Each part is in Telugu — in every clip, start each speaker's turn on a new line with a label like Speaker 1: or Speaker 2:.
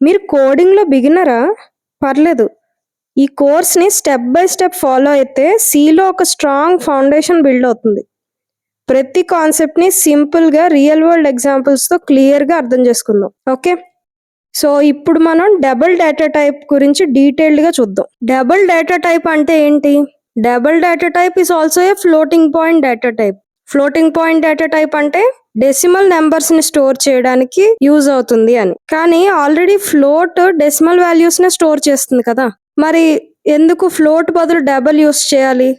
Speaker 1: మీరు కోడింగ్‌లో బిగినరా? పర్లేదు. ఈ కోర్స్‌ని స్టెప్ బై స్టెప్ ఫాలో అయితే సీలో ఒక స్ట్రాంగ్ ఫౌండేషన్ బిల్డ్ అవుతుంది. ప్రతి కాన్సెప్ట్‌ని సింపుల్‌గా రియల్ వరల్డ్ ఎగ్జాంపుల్స్‌తో క్లియర్‌గా అర్థం చేసుకుందాం. ఓకే. సో, ఇప్పుడు మనం డబుల్ డేటా టైప్ గురించి డీటెయిల్డ్‌గా చూద్దాం. డబుల్ డేటా టైప్ అంటే ఏంటి? Double data type is also a floating point data type. Floating point data type అంటే డెసిమల్ నెంబర్స్‌ని స్టోర్ చేయడానికి యూజ్ అవుతుంది అని. కానీ ఆల్రెడీ ఫ్లోట్ డెసిమల్ వాల్యూస్‌నే స్టోర్ చేస్తుంది కదా! మరి ఎందుకు ఫ్లోట్ బదులు డబుల్ యూజ్ చేయాలి?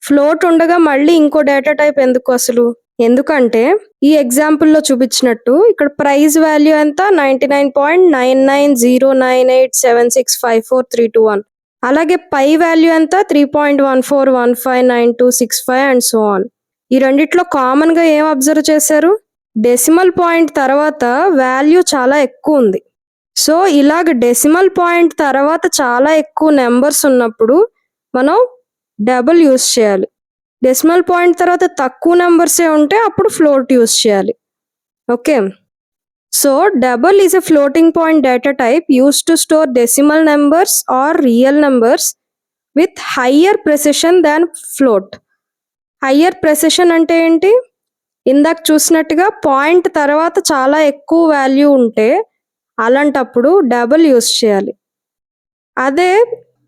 Speaker 1: ఫ్లోట్ ఉండగా మళ్ళీ ఇంకో డేటా టైప్ ఎందుకు అసలు? ఎందుకంటే ఈ ఎగ్జాంపుల్‌లో చూపించినట్టు ఇక్కడ ప్రైస్ వాల్యూ ఎంత 99.990987654321. అలాగే పై వాల్యూ ఎంత 3.14159265 అండ్ సో ఆన్. ఈ రెండిట్లో కామన్‌గా ఏం అబ్జర్వ్ చేశారు? డెసిమల్ పాయింట్ తర్వాత వాల్యూ చాలా ఎక్కువ ఉంది. సో ఇలాగ డెసిమల్ పాయింట్ తర్వాత చాలా ఎక్కువ నెంబర్స్ ఉన్నప్పుడు మనం డబుల్ యూజ్ చేయాలి. డెసిమల్ పాయింట్ తర్వాత తక్కువ నెంబర్సే ఉంటే అప్పుడు ఫ్లోట్ యూజ్ చేయాలి. Okay. So double is a floating point data type used to store decimal numbers or real numbers with higher precision than float. Higher precision అంటే ఏంటి? ఇందాక చూసినట్టుగా పాయింట్ తర్వాత చాలా ఎక్కువ వాల్యూ ఉంటే అలాంటప్పుడు డబుల్ యూజ్ చేయాలి. అదే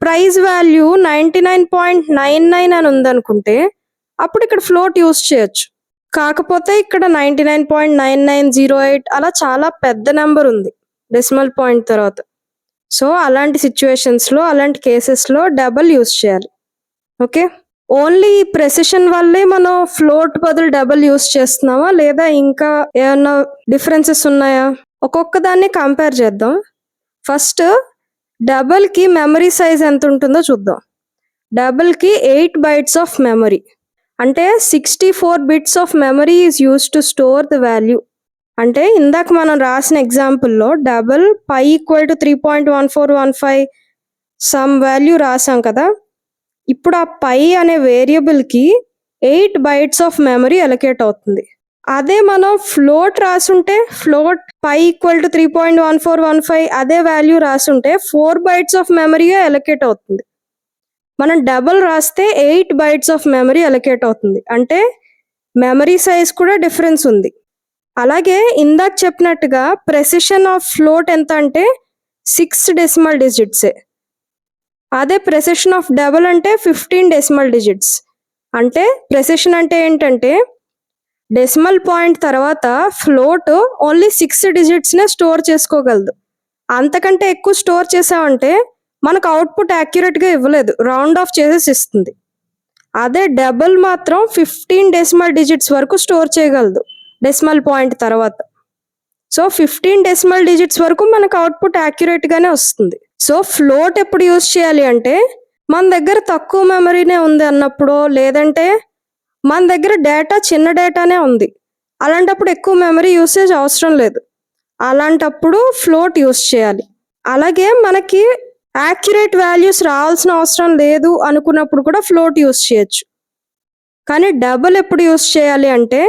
Speaker 1: ప్రైస్ వాల్యూ 99.99 అని ఉందనుకుంటే అప్పుడు ఇక్కడ ఫ్లోట్ యూజ్ చేయొచ్చు. కాకపోతే ఇక్కడ 99.9908 అలా చాలా పెద్ద నెంబర్ ఉంది డెసిమల్ పాయింట్ తర్వాత. సో అలాంటి సిచ్యువేషన్స్లో అలాంటి కేసెస్లో డబుల్ యూజ్ చేయాలి. ఓకే. ఓన్లీ ప్రెసిషన్ వల్లే మనం ఫ్లోట్ బదులు డబుల్ యూజ్ చేస్తున్నామా లేదా ఇంకా ఏమన్నా డిఫరెన్సెస్ ఉన్నాయా? ఒక్కొక్క దాన్ని కంపేర్ చేద్దాం. ఫస్ట్ డబుల్కి మెమరీ సైజ్ ఎంత ఉంటుందో చూద్దాం. డబుల్కి 8 bytes ఆఫ్ మెమరీ అంటే 64 bits of memory is use to store the value. అంటే ఇందాక మనం రాసిన ఎగ్జాంపుల్లో double pi equal to 3.1415 some value రాసాం కదా. ఇప్పుడు ఆ పై అనే వేరియబుల్కి 8 bytes ఆఫ్ మెమరీ అలొకేట్ అవుతుంది. అదే మనం ఫ్లోట్ రాసుంటే ఫ్లోట్ పై ఈక్వల్ టు 3.1415 అదే వాల్యూ రాసుంటే 4 bytes ఆఫ్ మెమరీయే అలొకేట్ అవుతుంది. మనం డబుల్ రాస్తే 8 bytes ఆఫ్ మెమరీ అలొకేట్ అవుతుంది. అంటే మెమరీ సైజ్ కూడా డిఫరెన్స్ ఉంది. అలాగే ఇందాక చెప్పినట్టుగా ప్రెసిషన్ ఆఫ్ ఫ్లోట్ ఎంత అంటే 6 decimal digits. అదే ప్రెసిషన్ ఆఫ్ డబుల్ అంటే 15 decimal digits. అంటే ప్రెసిషన్ అంటే ఏంటంటే డెసిమల్ పాయింట్ తర్వాత ఫ్లోట్ ఓన్లీ 6 digitsనే స్టోర్ చేసుకోగలదు. అంతకంటే ఎక్కువ స్టోర్ చేసామంటే మనకు అవుట్పుట్ యాక్యురేట్గా ఇవ్వలేదు, రౌండ్ ఆఫ్ చేసేసి ఇస్తుంది. అదే డబుల్ మాత్రం 15 decimal digits వరకు స్టోర్ చేయగలదు డెసిమల్ పాయింట్ తర్వాత. సో 15 decimal digits వరకు మనకు అవుట్పుట్ యాక్యురేట్గానే వస్తుంది. సో ఫ్లోట్ ఎప్పుడు యూజ్ చేయాలి అంటే మన దగ్గర తక్కువ మెమరీనే ఉంది అన్నప్పుడో లేదంటే మన దగ్గర డేటా చిన్న డేటానే ఉంది అలాంటప్పుడు ఎక్కువ మెమరీ యూసేజ్ అవసరం లేదు. అలాంటప్పుడు ఫ్లోట్ యూజ్ చేయాలి. అలాగే మనకి యాక్యురేట్ వాల్యూస్ రావాల్సిన అవసరం లేదు అనుకున్నప్పుడు కూడా ఫ్లోట్ యూజ్ చేయొచ్చు. కానీ డబుల్ ఎప్పుడు యూజ్ చేయాలి అంటే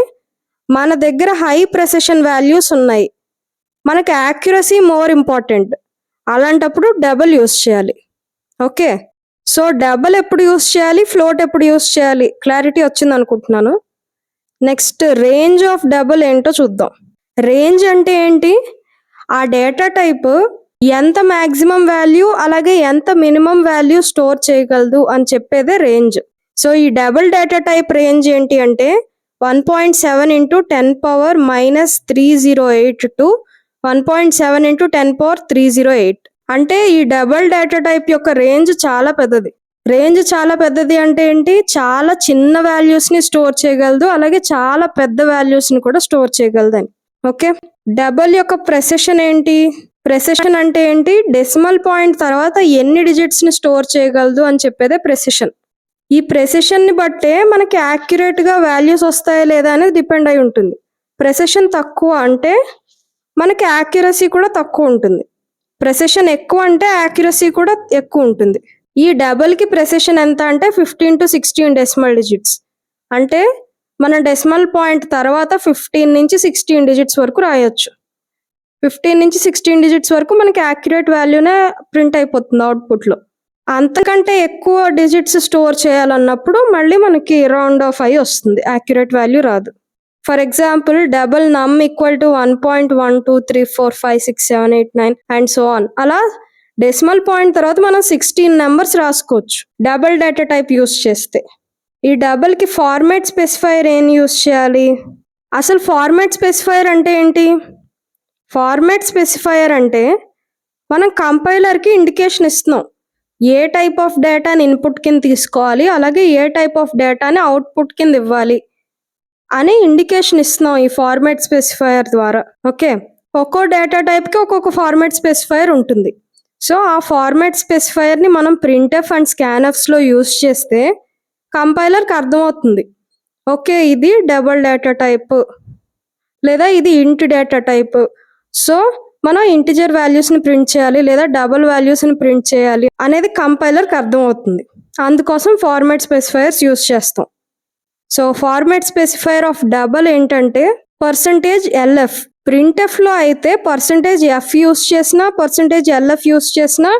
Speaker 1: మన దగ్గర హై ప్రెసిషన్ వాల్యూస్ ఉన్నాయి, మనకి యాక్యురసీ మోర్ ఇంపార్టెంట్, అలాంటప్పుడు డబుల్ యూజ్ చేయాలి. ఓకే. సో డబుల్ ఎప్పుడు యూజ్ చేయాలి, ఫ్లోట్ ఎప్పుడు యూజ్ చేయాలి క్లారిటీ వచ్చింది అనుకుంటున్నాను. నెక్స్ట్ రేంజ్ ఆఫ్ డబుల్ ఏంటో చూద్దాం. రేంజ్ అంటే ఏంటి? ఆ డేటా టైప్ ఎంత మ్యాక్సిమం వాల్యూ అలాగే ఎంత మినిమం వాల్యూ స్టోర్ చేయగలదు అని చెప్పేదే రేంజ్. సో ఈ డబుల్ డేటా టైప్ రేంజ్ ఏంటి అంటే 1.7 × 10⁻³ to 1.7 × 10⁻308. అంటే ఈ డబుల్ డేటా టైప్ యొక్క రేంజ్ చాలా పెద్దది. రేంజ్ చాలా పెద్దది అంటే ఏంటి? చాలా చిన్న వాల్యూస్ని స్టోర్ చేయగలదు అలాగే చాలా పెద్ద వాల్యూస్ని కూడా స్టోర్ చేయగలదని. ఓకే. డబుల్ యొక్క ప్రెసిషన్ ఏంటి? ప్రెసిషన్ అంటే ఏంటి? డెసిమల్ పాయింట్ తర్వాత ఎన్ని డిజిట్స్ని స్టోర్ చేయగలదు అని చెప్పేదే ప్రెసిషన్. ఈ ప్రెసిషన్ని బట్టే మనకి యాక్యురేట్గా వాల్యూస్ వస్తాయా లేదా అనేది డిపెండ్ అయి ఉంటుంది. ప్రెసిషన్ తక్కువ అంటే మనకి యాక్యురసీ కూడా తక్కువ ఉంటుంది, ప్రెసిషన్ ఎక్కువ అంటే యాక్యురసీ కూడా ఎక్కువ ఉంటుంది. ఈ డబుల్కి ప్రెసిషన్ ఎంత అంటే 15 to 16 decimal digits. అంటే మన డెసిమల్ పాయింట్ తర్వాత 15 నుంచి 16 digits వరకు రాయొచ్చు. 15 నుంచి 16 డిజిట్స్ వరకు మనకి యాక్యురేట్ వాల్యూనే ప్రింట్ అయిపోతుంది అవుట్పుట్లో. అంతకంటే ఎక్కువ డిజిట్స్ స్టోర్ చేయాలన్నప్పుడు మళ్ళీ మనకి రౌండ్ ఆఫ్ అయ్యి వస్తుంది, యాక్యురేట్ వాల్యూ రాదు. ఫర్ ఎగ్జాంపుల్ డబుల్ నమ్ equal to 1.123456789 and so on. అలా డెసిమల్ పాయింట్ తర్వాత మనం 16 నెంబర్స్ రాసుకోవచ్చు డబుల్ డేటా టైప్ యూస్ చేస్తే. ఈ డబుల్కి ఫార్మాట్ స్పెసిఫైయర్ ఏం యూస్ చేయాలి? అసలు ఫార్మాట్ స్పెసిఫైయర్ అంటే ఏంటి? ఫార్మాట్ స్పెసిఫైయర్ అంటే మనం కంపైలర్కి ఇండికేషన్ ఇస్తున్నాం, ఏ టైప్ ఆఫ్ డేటాని ఇన్పుట్ కింద తీసుకోవాలి, అలాగే ఏ టైప్ ఆఫ్ డేటాని అవుట్పుట్ కింద ఇవ్వాలి అని ఇండికేషన్ ఇస్తున్నాం ఈ ఫార్మాట్ స్పెసిఫైయర్ ద్వారా. ఓకే, ఒక్కో డేటా టైప్కి ఒక్కొక్క ఫార్మాట్ స్పెసిఫైయర్ ఉంటుంది. సో ఆ ఫార్మాట్ స్పెసిఫైయర్ని మనం ప్రింట్ఎఫ్ అండ్ స్కాన్ఎఫ్స్లో యూస్ చేస్తే కంపైలర్కి అర్థమవుతుంది, ఓకే ఇది డబుల్ డేటా టైప్ లేదా ఇది ఇంట్ డేటా టైప్. సో మనం ఇంటిజర్ వాల్యూస్ని ప్రింట్ చేయాలి లేదా డబుల్ వాల్యూస్ని ప్రింట్ చేయాలి అనేది కంపైలర్కి అర్థమవుతుంది. అందుకోసం ఫార్మాట్ స్పెసిఫైయర్స్ యూస్ చేస్తాం. So format specifier of double ఏంటంటే %LF. ప్రింట్ఎఫ్లో అయితే %F యూస్ చేసినా %LF యూస్ చేసినా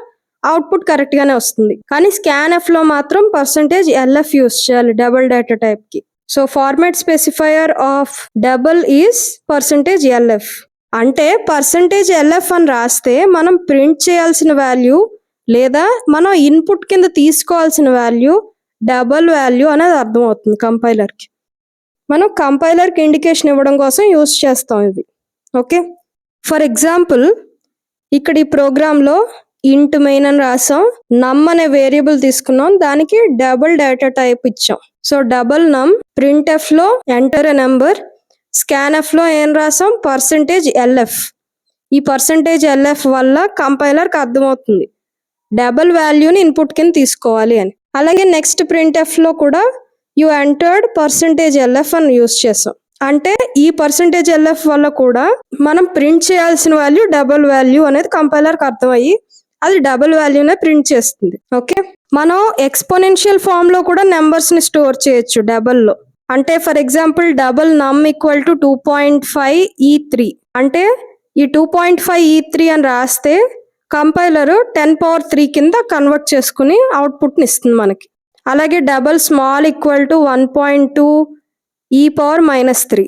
Speaker 1: అవుట్పుట్ కరెక్ట్గానే వస్తుంది, కానీ స్కాన్ఎఫ్లో మాత్రం %LF యూస్ చేయాలి డబుల్ డేటా టైప్కి. So format specifier of double is %LF. అంటే %LF అని రాస్తే మనం ప్రింట్ చేయాల్సిన వాల్యూ లేదా మనం ఇన్పుట్ కింద తీసుకోవాల్సిన వాల్యూ డబుల్ వాల్యూ అనేది అర్థమవుతుంది కంపైలర్కి. మనం కంపైలర్కి ఇండికేషన్ ఇవ్వడం కోసం యూస్ చేస్తాం ఇది. ఓకే, ఫర్ ఎగ్జాంపుల్ ఇక్కడ ఈ ప్రోగ్రాంలో ఇంట్ మెయిన్ అని రాసాం, నమ్ అనే వేరియబుల్ తీసుకున్నాం, దానికి డబుల్ డేటా టైప్ ఇచ్చాం. సో డబుల్ నమ్, ప్రింట్ఎఫ్లో ఎంటర్ ఎ నెంబర్, స్కాన్ఎఫ్లో ఏం రాసాం %LF. ఈ %LF వల్ల కంపైలర్కి అర్థమవుతుంది డబుల్ వాల్యూని ఇన్పుట్ కింద తీసుకోవాలి అని. అలాగే నెక్స్ట్ ప్రింట్ఎఫ్లో కూడా యూ ఎంటర్డ్ %LF అని యూస్ చేసాం, అంటే ఈ %LF వల్ల కూడా మనం ప్రింట్ చేయాల్సిన వాల్యూ డబుల్ వాల్యూ అనేది కంపైలర్కి అర్థమయ్యి అది డబుల్ వాల్యూనే ప్రింట్ చేస్తుంది. ఓకే, మనం ఎక్స్పోనెన్షియల్ ఫామ్లో కూడా నెంబర్స్ని స్టోర్ చేయొచ్చు డబుల్లో. అంటే ఫర్ ఎగ్జాంపుల్ డబుల్ నమ్ ఈక్వల్ టు 2.5E3 అంటే ఈ 2.5E3 అని రాస్తే కంపైలరు 10⁻³ కింద కన్వర్ట్ చేసుకుని అవుట్పుట్ని ఇస్తుంది మనకి. అలాగే double small equal to 1.2E⁻³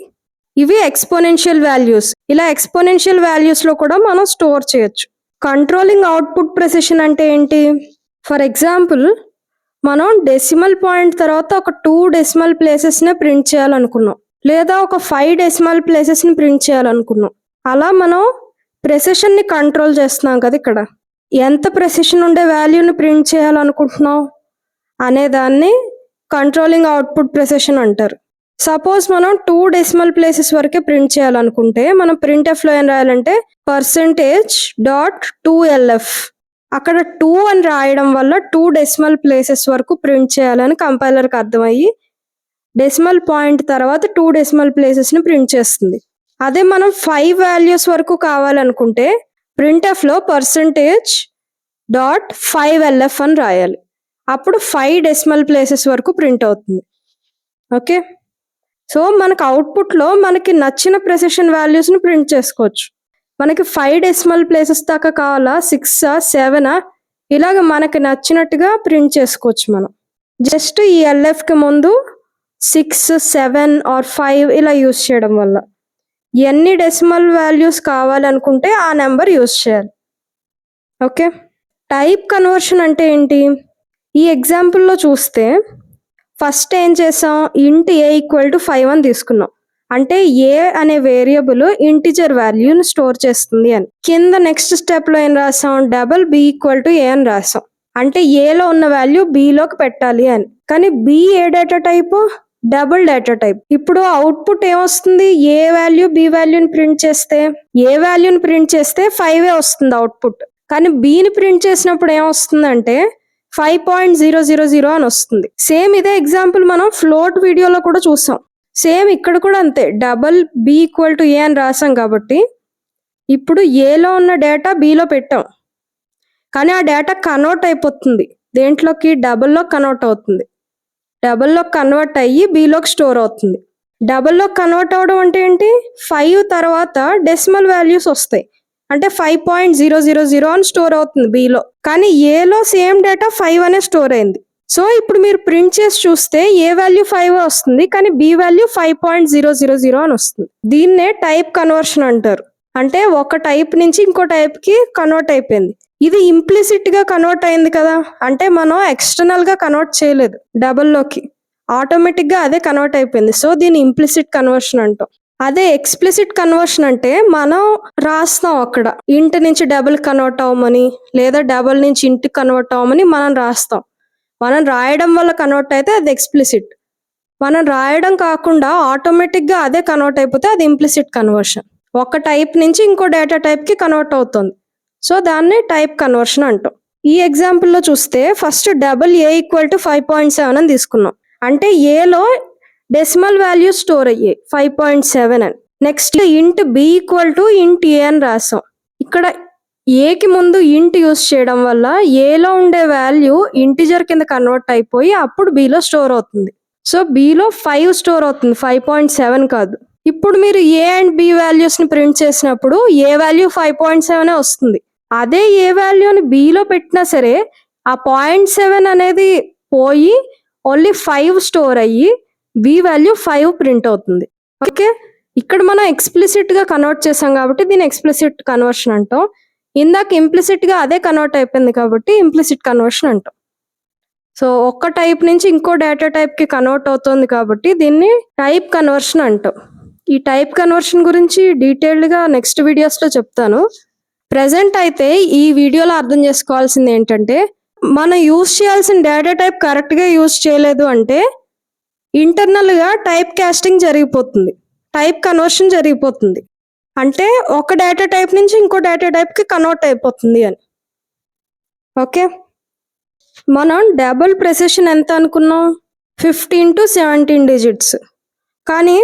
Speaker 1: ఇవి ఎక్స్పోనెన్షియల్ వాల్యూస్. ఇలా ఎక్స్పోనెన్షియల్ వాల్యూస్లో కూడా మనం స్టోర్ చేయొచ్చు. కంట్రోలింగ్ అవుట్పుట్ ప్రెసిషన్ అంటే ఏంటి? ఫర్ ఎగ్జాంపుల్ మనం డెసిమల్ పాయింట్ తర్వాత ఒక 2 డెసిమల్ ప్లేసెస్ని ప్రింట్ చేయాలనుకున్నాం లేదా ఒక 5 డెసిమల్ ప్లేసెస్ని ప్రింట్ చేయాలనుకున్నాం. అలా మనం ప్రెసిషన్ని కంట్రోల్ చేస్తున్నాం కదా. ఇక్కడ ఎంత ప్రెసిషన్ ఉండే వాల్యూని ప్రింట్ చేయాలనుకుంటున్నాం అనే దాన్ని కంట్రోలింగ్ అవుట్పుట్ ప్రెసిషన్ అంటారు. సపోజ్ మనం 2 డెసిమల్ ప్లేసెస్ వరకే ప్రింట్ చేయాలనుకుంటే మనం ప్రింట్ఎఫ్లో ఏం రాయాలంటే %.2LF. అక్కడ 2 అని రాయడం వల్ల 2 డెసిమల్ ప్లేసెస్ వరకు ప్రింట్ చేయాలని కంపైలర్కి అర్థమయ్యి డెసిమల్ పాయింట్ తర్వాత 2 డెసిమల్ ప్లేసెస్ని ప్రింట్ చేస్తుంది. అదే మనం 5 వాల్యూస్ వరకు కావాలనుకుంటే ప్రింట్ఎఫ్లో %.5LF అని రాయాలి. అప్పుడు 5 డెసిమల్ ప్లేసెస్ వరకు ప్రింట్ అవుతుంది. ఓకే, సో మనకు అవుట్పుట్లో మనకి నచ్చిన ప్రెసిషన్ వాల్యూస్ని ప్రింట్ చేసుకోవచ్చు. మనకి 5 డెసిమల్ ప్లేసెస్ దాకా కావాలా, 6 7 ఇలాగ మనకి నచ్చినట్టుగా ప్రింట్ చేసుకోవచ్చు. మనం జస్ట్ ఈ LFకి ముందు 6 7 or 5 ఇలా యూస్ చేయడం వల్ల ఎన్ని డెసిమల్ వాల్యూస్ కావాలనుకుంటే ఆ నెంబర్ యూస్ చేయాలి. ఓకే, టైప్ కన్వర్షన్ అంటే ఏంటి? ఈ ఎగ్జాంపుల్లో చూస్తే ఫస్ట్ ఏం చేసాం, ఇంట్ A = 5 అని తీసుకున్నాం. అంటే ఏ అనే వేరియబుల్ ఇంటిజర్ వాల్యూని స్టోర్ చేస్తుంది అని. కింద నెక్స్ట్ స్టెప్లో ఏం రాసాం, డబుల్ B = A అని రాసాం. అంటే ఏలో ఉన్న వాల్యూ Bలోకి పెట్టాలి అని. కానీ B ఏ data type? Double data type. ఇప్పుడు అవుట్పుట్ ఏమొస్తుంది? ఏ వాల్యూ B వాల్యూని ప్రింట్ చేస్తే ఏ వాల్యూని ప్రింట్ చేస్తే 5 వస్తుంది అవుట్పుట్. కానీ Bని ప్రింట్ చేసినప్పుడు ఏమొస్తుందంటే 5.000 అని వస్తుంది. సేమ్ ఇదే ఎగ్జాంపుల్ మనం ఫ్లోట్ వీడియోలో కూడా చూసాం. సేమ్ ఇక్కడ కూడా అంతే, డబుల్ B = A అని రాసాం కాబట్టి ఇప్పుడు ఏలో ఉన్న డేటా Bలో పెట్టాం, కానీ ఆ డేటా కన్వర్ట్ అయిపోతుంది దేంట్లోకి? డబుల్లో కన్వర్ట్ అవుతుంది. డబుల్లో కన్వర్ట్ అయ్యి Bలోకి స్టోర్ అవుతుంది. డబుల్లో కన్వర్ట్ అవ్వడం అంటే ఏంటి? 5 తర్వాత డెసిమల్ వాల్యూస్ వస్తాయి. అంటే 5.000 అని స్టోర్ అవుతుంది బిలో. కానీ ఏలో సేమ్ డేటా 5 అనే స్టోర్ అయింది. సో ఇప్పుడు మీరు ప్రింట్ చేసి చూస్తే ఏ వాల్యూ 5 వస్తుంది, కానీ బి వాల్యూ 5.000 అని వస్తుంది. దీన్నే టైప్ కన్వర్షన్ అంటారు. అంటే ఒక టైప్ నుంచి ఇంకో టైప్ కి కన్వర్ట్ అయిపోయింది. ఇది ఇంప్లిసిట్ గా కన్వర్ట్ అయింది కదా, అంటే మనం ఎక్స్టర్నల్ గా కన్వర్ట్ చేయలేదు డబుల్లోకి, ఆటోమేటిక్ గా అదే కన్వర్ట్ అయిపోయింది. సో దీన్ని ఇంప్లిసిట్ కన్వర్షన్ అంటాం. అదే ఎక్స్ప్లిసిట్ కన్వర్షన్ అంటే మనం రాస్తాం అక్కడ ఇంట్ నుంచి డబుల్ కన్వర్ట్ అవ్వమని, లేదా డబుల్ నుంచి ఇంట్ కన్వర్ట్ అవ్వమని మనం రాస్తాం. మనం రాయడం వల్ల కన్వర్ట్ అయితే అది ఎక్స్ప్లిసిట్. మనం రాయడం కాకుండా ఆటోమేటిక్ గా అదే కన్వర్ట్ అయిపోతే అది ఇంప్లిసిట్ కన్వర్షన్. ఒక టైప్ నుంచి ఇంకో డేటా టైప్ కి కన్వర్ట్ అవుతుంది. సో దాన్ని టైప్ కన్వర్షన్ అంటాం. ఈ ఎగ్జాంపుల్ లో చూస్తే first double A equal to 5.7 అని తీసుకున్నాం. అంటే ఏలో డెసిమల్ వాల్యూ స్టోర్ అయ్యాయి 5.7 అని. నెక్స్ట్ ఇంట్ బి ఈక్వల్ టు ఇంట్ ఏ అని రాసాం. ఇక్కడ ఏకి ముందు ఇంట్ యూస్ చేయడం వల్ల ఏలో ఉండే వాల్యూ ఇంటిజర్ కింద కన్వర్ట్ అయిపోయి అప్పుడు బిలో స్టోర్ అవుతుంది. సో బిలో 5 స్టోర్ అవుతుంది, 5.7 కాదు. ఇప్పుడు మీరు ఏ అండ్ బి వాల్యూస్ ని ప్రింట్ చేసినప్పుడు ఏ వాల్యూ 5.7 వస్తుంది. అదే ఏ వాల్యూని బిలో పెట్టినా సరే ఆ 0.7 అనేది పోయి ఓన్లీ 5 స్టోర్ అయ్యి బి వాల్యూ 5 ప్రింట్ అవుతుంది. ఓకే, ఇక్కడ మనం ఎక్స్ప్లిసిట్ గా కన్వర్ట్ చేసాం కాబట్టి దీన్ని ఎక్స్ప్లిసిట్ కన్వర్షన్ అంటాం. ఇందాక ఇంప్లిసిట్ గా అదే కన్వర్ట్ అయిపోయింది కాబట్టి ఇంప్లిసిట్ కన్వర్షన్ అంటాం. సో ఒక్క టైప్ నుంచి ఇంకో డేటా టైప్ కి కన్వర్ట్ అవుతుంది కాబట్టి దీన్ని టైప్ కన్వర్షన్ అంటాం. ఈ టైప్ కన్వర్షన్ గురించి డీటెయిల్డ్ గా నెక్స్ట్ వీడియోస్ లో చెప్తాను. ప్రెసెంట్ అయితే ఈ వీడియోలో అర్థం చేసుకోవాల్సింది ఏంటంటే, మనం యూజ్ చేయాల్సిన డేటా టైప్ కరెక్ట్ గా యూజ్ చేయలేదు అంటే ఇంటర్నల్ గా టైప్ కాస్టింగ్ జరిగిపోతుంది, టైప్ కన్వర్షన్ జరిగిపోతుంది. అంటే ఒక డేటా టైప్ నుంచి ఇంకో డేటా టైప్ కి కన్వర్ట్ అయిపోతుంది అని. ఓకే, మనం డబుల్ ప్రెసిషన్ ఎంత అనుకున్నాం? 15 to 17 డిజిట్స్. కానీ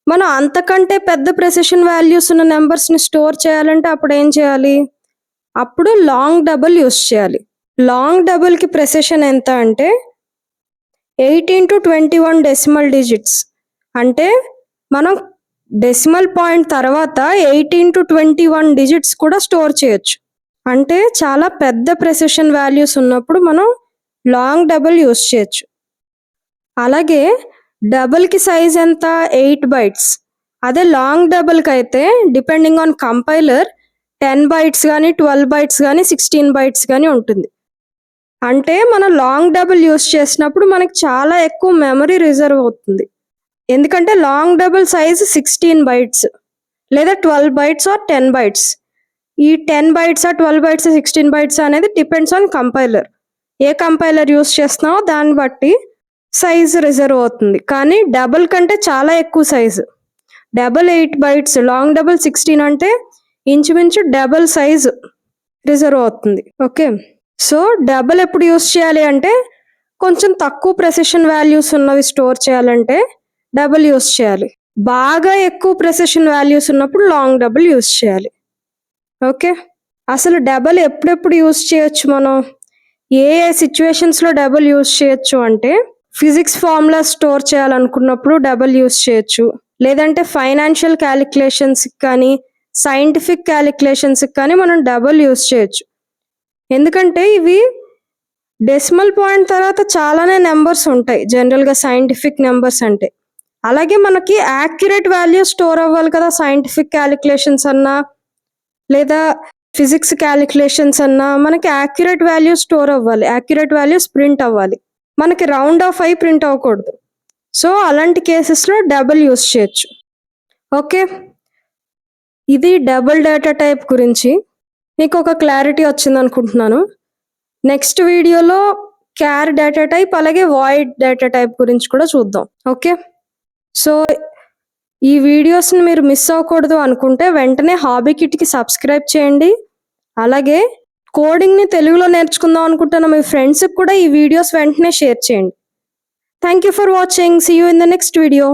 Speaker 1: మనం అంతకంటే పెద్ద ప్రెసిషన్ వాల్యూస్ ఉన్న నెంబర్స్ ని స్టోర్ చేయాలంటే అప్పుడు ఏం చేయాలి? అప్పుడు లాంగ్ డబుల్ యూస్ చేయాలి. లాంగ్ డబుల్ కి ప్రెసిషన్ ఎంత అంటే 18 to 21 డెసిమల్ డిజిట్స్. అంటే మనం డెసిమల్ పాయింట్ తర్వాత 18 to 21 డిజిట్స్ కూడా స్టోర్ చేయొచ్చు. అంటే చాలా పెద్ద ప్రెసిషన్ వాల్యూస్ ఉన్నప్పుడు మనం లాంగ్ డబుల్ యూస్ చేయొచ్చు. అలాగే డబుల్ కి సైజ్ ఎంత? 8 bytes. అదే లాంగ్ డబుల్ కి అయితే డిపెండింగ్ ఆన్ కంపైలర్ 10 bytes కానీ 12 bytes కానీ 16 bytes కానీ ఉంటుంది. అంటే మనం లాంగ్ డబుల్ యూస్ చేసినప్పుడు మనకి చాలా ఎక్కువ మెమరీ రిజర్వ్ అవుతుంది. ఎందుకంటే లాంగ్ డబుల్ సైజ్ 16 bytes లేదా 12 bytes ఆర్ 10 bytes. ఈ 10 bytes ఆర్ 12 bytes 16 bytes అనేది depends on compiler. A compiler use చేస్తున్నావో దాన్ని బట్టి సైజ్ రిజర్వ్ అవుతుంది. కానీ డబుల్ కంటే చాలా ఎక్కువ size. Double 8 bytes, long double 16 అంటే ఇంచుమించు డబుల్ సైజ్ రిజర్వ్ అవుతుంది. ఓకే, సో డబుల్ ఎప్పుడు యూస్ చేయాలి అంటే కొంచెం తక్కువ ప్రెసిషన్ వాల్యూస్ ఉన్నవి స్టోర్ చేయాలంటే డబుల్ యూస్ చేయాలి. బాగా ఎక్కువ ప్రెసిషన్ వాల్యూస్ ఉన్నప్పుడు లాంగ్ డబుల్ యూస్ చేయాలి. ఓకే, అసలు డబుల్ ఎప్పుడెప్పుడు యూస్ చేయొచ్చు? మనం ఏ ఏ సిచ్యువేషన్స్లో డబుల్ యూస్ చేయొచ్చు అంటే ఫిజిక్స్ ఫార్ములా స్టోర్ చేయాలనుకున్నప్పుడు డబుల్ యూస్ చేయొచ్చు, లేదంటే ఫైనాన్షియల్ క్యాలిక్యులేషన్స్ కానీ సైంటిఫిక్ క్యాలిక్యులేషన్స్ కానీ మనం డబుల్ యూస్ చేయొచ్చు. ఎందుకంటే ఇవి డెసిమల్ పాయింట్ తర్వాత చాలానే నెంబర్స్ ఉంటాయి జనరల్గా సైంటిఫిక్ నెంబర్స్ అంటే. అలాగే మనకి యాక్యురేట్ వాల్యూ స్టోర్ అవ్వాలి కదా, సైంటిఫిక్ క్యాలిక్యులేషన్స్ అన్నా లేదా ఫిజిక్స్ క్యాలిక్యులేషన్స్ అన్నా మనకి యాక్యురేట్ వాల్యూ స్టోర్ అవ్వాలి, యాక్యురేట్ వాల్యూస్ ప్రింట్ అవ్వాలి. మనకి రౌండ్ ఆఫ్ అయి ప్రింట్ అవ్వకూడదు. సో అలాంటి కేసెస్లో డబుల్ యూస్ చేయొచ్చు. ఓకే, ఇది డబుల్ డేటా టైప్ గురించి మీకు ఒక క్లారిటీ వచ్చింది అనుకుంటున్నాను. నెక్స్ట్ వీడియోలో క్యార్ డేటా టైప్ అలాగే వాయిడ్ డేటా టైప్ గురించి కూడా చూద్దాం. ఓకే, సో ఈ వీడియోస్ని మీరు మిస్ అవ్వకూడదు అనుకుంటే వెంటనే హాబీ కిట్కి సబ్స్క్రైబ్ చేయండి. అలాగే కోడింగ్ని తెలుగులో నేర్చుకుందాం అనుకుంటున్న మీ ఫ్రెండ్స్కి కూడా ఈ వీడియోస్ వెంటనే షేర్ చేయండి. Thank you for watching. See you in the next video.